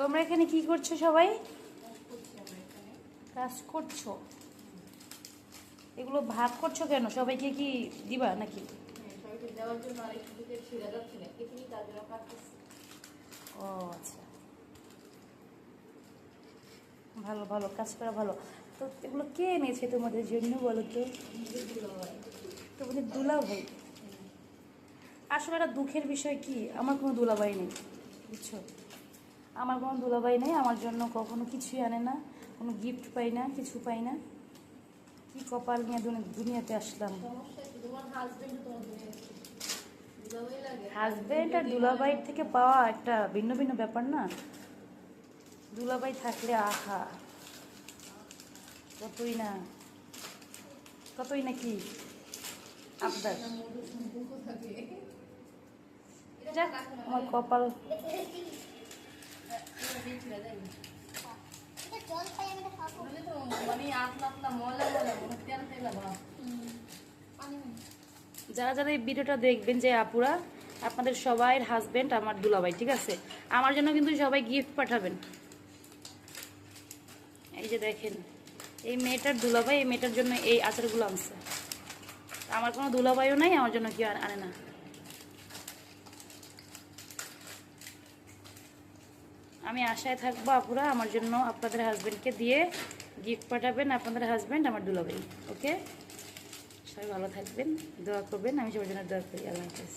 তোমরা এখানে কি করছো সবাই? কাজ করছো? এগুলো ভাগ করছো কেন? সবাইকে কি দিবা নাকি? ও আচ্ছা, ভালো ভালো, কাজ করা ভালো। তো এগুলো কে এনেছে তোমাদের জন্য বলো তো? তোমাদের দুলাভাই? আসলে একটা দুঃখের বিষয় কি, আমার কোনো দুলাভাই নেই, বুঝছো? আমার কোনো দুলাভাই নেই, আমার জন্য কখনো কিছুই আনে না, কোনো গিফট পাই না, কিছু পাই না। কি কপাল নিয়ে দুনিয়াতে আসলাম। হাজবেন্ড আর দুলাভাইয়ের থেকে পাওয়া একটা ভিন্ন ভিন্ন ব্যাপার না? দুলাভাই থাকলে আহা, কতই না, কতই নাকি আবদার। যাক, আমার কপাল। যারা যারা এই ভিডিওটা দেখবেন, যে আপুরা, আপনাদের সবাই হাজবেন্ড আমার দুলাভাই, ঠিক আছে? আমার জন্য কিন্তু সবাই গিফট পাঠাবেন। এই যে দেখেন, এই মেয়েটার দুলাভাই এই মেয়েটার জন্য এই আচারগুলো আনছে। আমার কোনো দুলাভাইও নাই, আমার জন্য কেউ আনে না। আমি আশায় থাকবো আপুরা আমার জন্য আপনাদের হাজবেন্ডকে দিয়ে গিফট পাঠাবেন। আপনাদের হাজবেন্ড আমার দুলাভাই। ওকে, সবাই ভালো থাকবেন, দোয়া করবেন, আমি সবার জন্য দোয়া করি। আল্লাহ হাফেজ।